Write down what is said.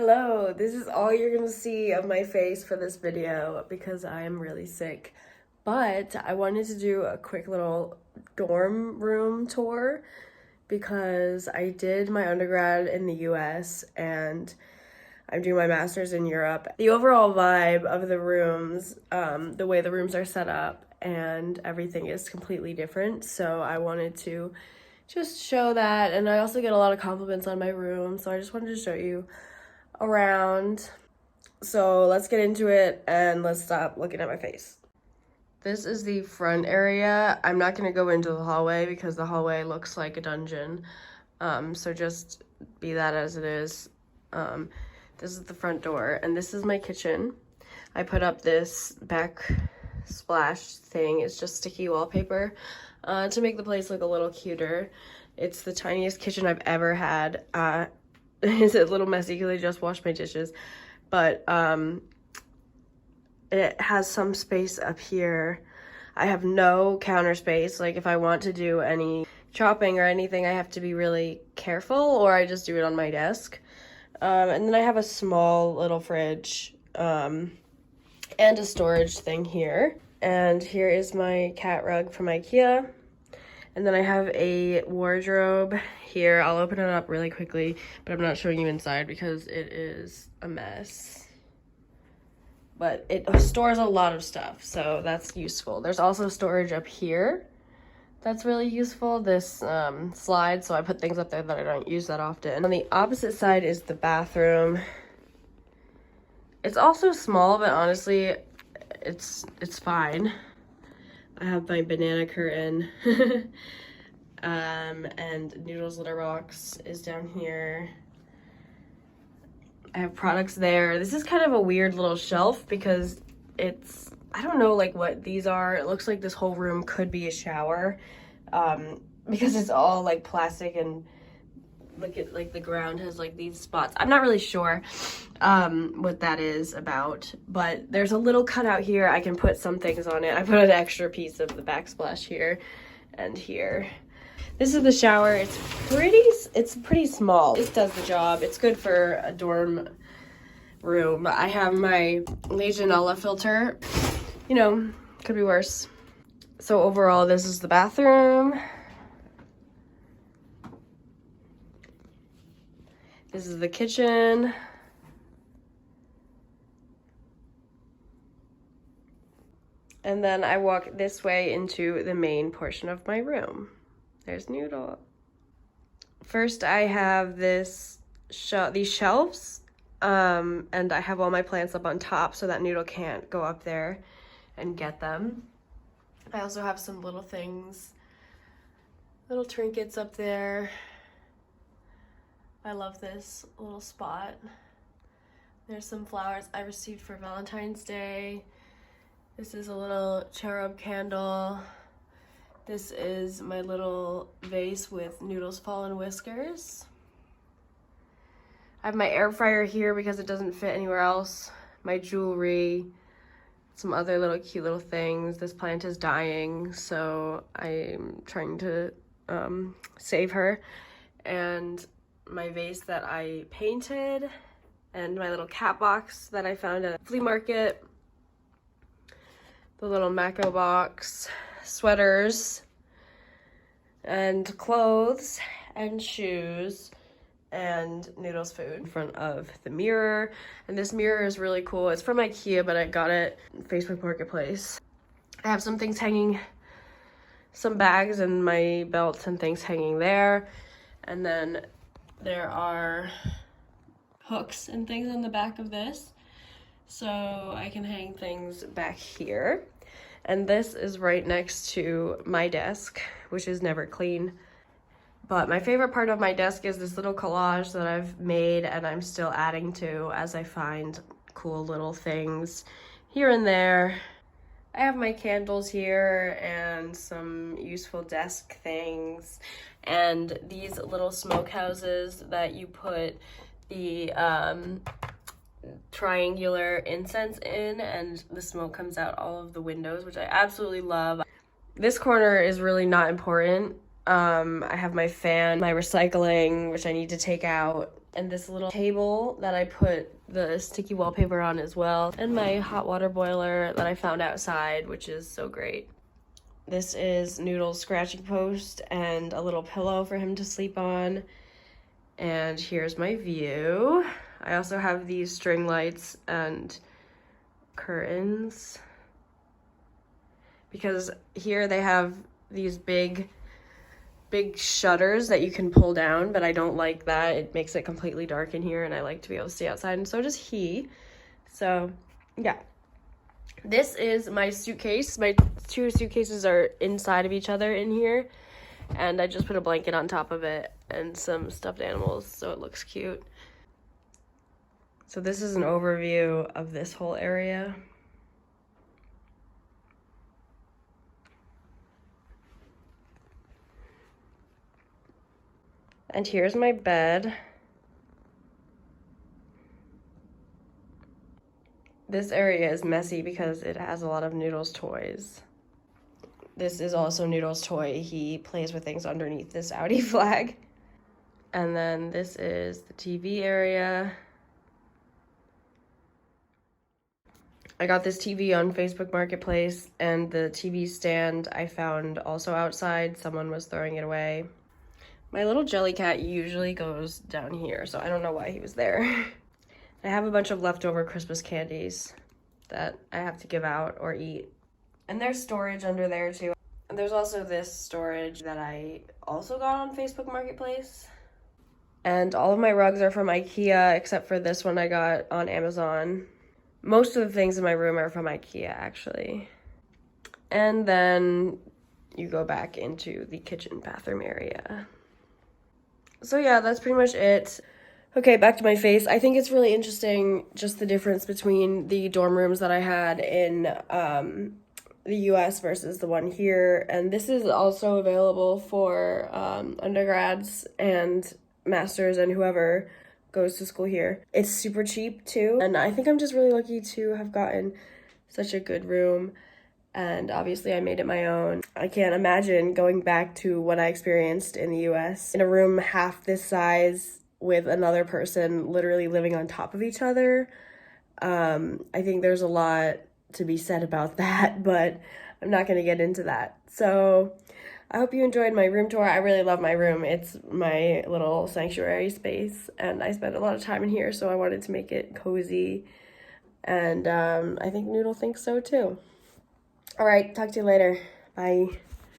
Hello, this is all you're gonna see of my face for this video because I am really sick. But I wanted to do a quick little dorm room tour because I did my undergrad in the US and I'm doing my master's in Europe. The overall vibe of the rooms, the way the rooms are set up and everything is completely different. So I wanted to just show that, and I also get a lot of compliments on my room, so I just wanted to show you around. So let's get into it and let's stop looking at my face. This is the front area. I'm not going to go into the hallway because the hallway looks like a dungeon. So just be that as it is. This is the front door and this is my kitchen. I put up this backsplash thing. It's just sticky wallpaper to make the place look a little cuter. It's the tiniest kitchen I've ever had. It's a little messy because I just washed my dishes, but it has some space up here. I have no counter space. Like if I want to do any chopping or anything, I have to be really careful, or I just do it on my desk. And then I have a small little fridge and a storage thing here. And here is my cat rug from IKEA. And then I have a wardrobe here. I'll open it up really quickly, but I'm not showing you inside because it is a mess. But it stores a lot of stuff, so that's useful. There's also storage up here. That's really useful. This slide, so I put things up there that I don't use that often. On the opposite side is the bathroom. It's also small, but honestly, it's fine. I have my banana curtain. And Noodles litter box is down here. I have products there. This is kind of a weird little shelf because it's, I don't know like what these are. It looks like this whole room could be a shower because it's all like plastic and look at like the ground has like these spots. I'm not really sure what that is about, but there's a little cutout here. I can put some things on it. I put an extra piece of the backsplash here and here. This is the shower. It's pretty small. It does the job. It's good for a dorm room. I have my Legionella filter. You know, could be worse. So overall, this is the bathroom. This is the kitchen. And then I walk this way into the main portion of my room. There's Noodle. First, I have these shelves, and I have all my plants up on top so that Noodle can't go up there and get them. I also have some little things, little trinkets up there. I love this little spot. There's some flowers I received for Valentine's Day. This is a little cherub candle. This is my little vase with Noodle's fallen whiskers. I have my air fryer here because it doesn't fit anywhere else. My jewelry, some other little cute little things. This plant is dying, so I'm trying to save her. And my vase that I painted, and my little cat box that I found at a flea market. The little Mako box. Sweaters and clothes and shoes and Noodle's food in front of the mirror. And this mirror is really cool. It's from IKEA, but I got it on Facebook Marketplace. I have some things hanging, some bags and my belts and things hanging there. And then there are hooks and things on the back of this, so I can hang things back here. And this is right next to my desk, which is never clean. But my favorite part of my desk is this little collage that I've made and I'm still adding to as I find cool little things here and there. I have my candles here and some useful desk things and these little smoke houses that you put the triangular incense in, and the smoke comes out all of the windows, which I absolutely love. This corner is really not important. I have my fan, my recycling, which I need to take out, And this little table that I put the sticky wallpaper on as well. And my hot water boiler that I found outside, which is so great. This is Noodle's scratching post and a little pillow for him to sleep on. And here's my view. I also have these string lights and curtains. Because here they have these big shutters that you can pull down, but I don't like that. It makes it completely dark in here, and I like to be able to stay outside, and so does he. So, yeah. This is my suitcase. My 2 suitcases are inside of each other in here, and I just put a blanket on top of it and some stuffed animals, so it looks cute. So this is an overview of this whole area. And here's my bed. This area is messy because it has a lot of Noodle's toys. This is also Noodle's toy. He plays with things underneath this Audi flag. And then this is the TV area. I got this TV on Facebook Marketplace, and the TV stand I found also outside. Someone was throwing it away. My little jelly cat usually goes down here, so I don't know why he was there. I have a bunch of leftover Christmas candies that I have to give out or eat. And there's storage under there too. And there's also this storage that I also got on Facebook Marketplace. And all of my rugs are from IKEA, except for this one I got on Amazon. Most of the things in my room are from IKEA, actually. And then you go back into the kitchen bathroom area. So yeah, that's pretty much it. Okay, back to my face. I think it's really interesting just the difference between the dorm rooms that I had in the US versus the one here. And this is also available for undergrads and masters and whoever goes to school here. It's super cheap too. And I think I'm just really lucky to have gotten such a good room. And obviously I made it my own. I can't imagine going back to what I experienced in the US in a room half this size with another person literally living on top of each other. I think there's a lot to be said about that, but I'm not going to get into that. So I hope you enjoyed my room tour. I really love my room. It's my little sanctuary space, and I spend a lot of time in here, so I wanted to make it cozy. And I think Noodle thinks so too. All right, talk to you later. Bye.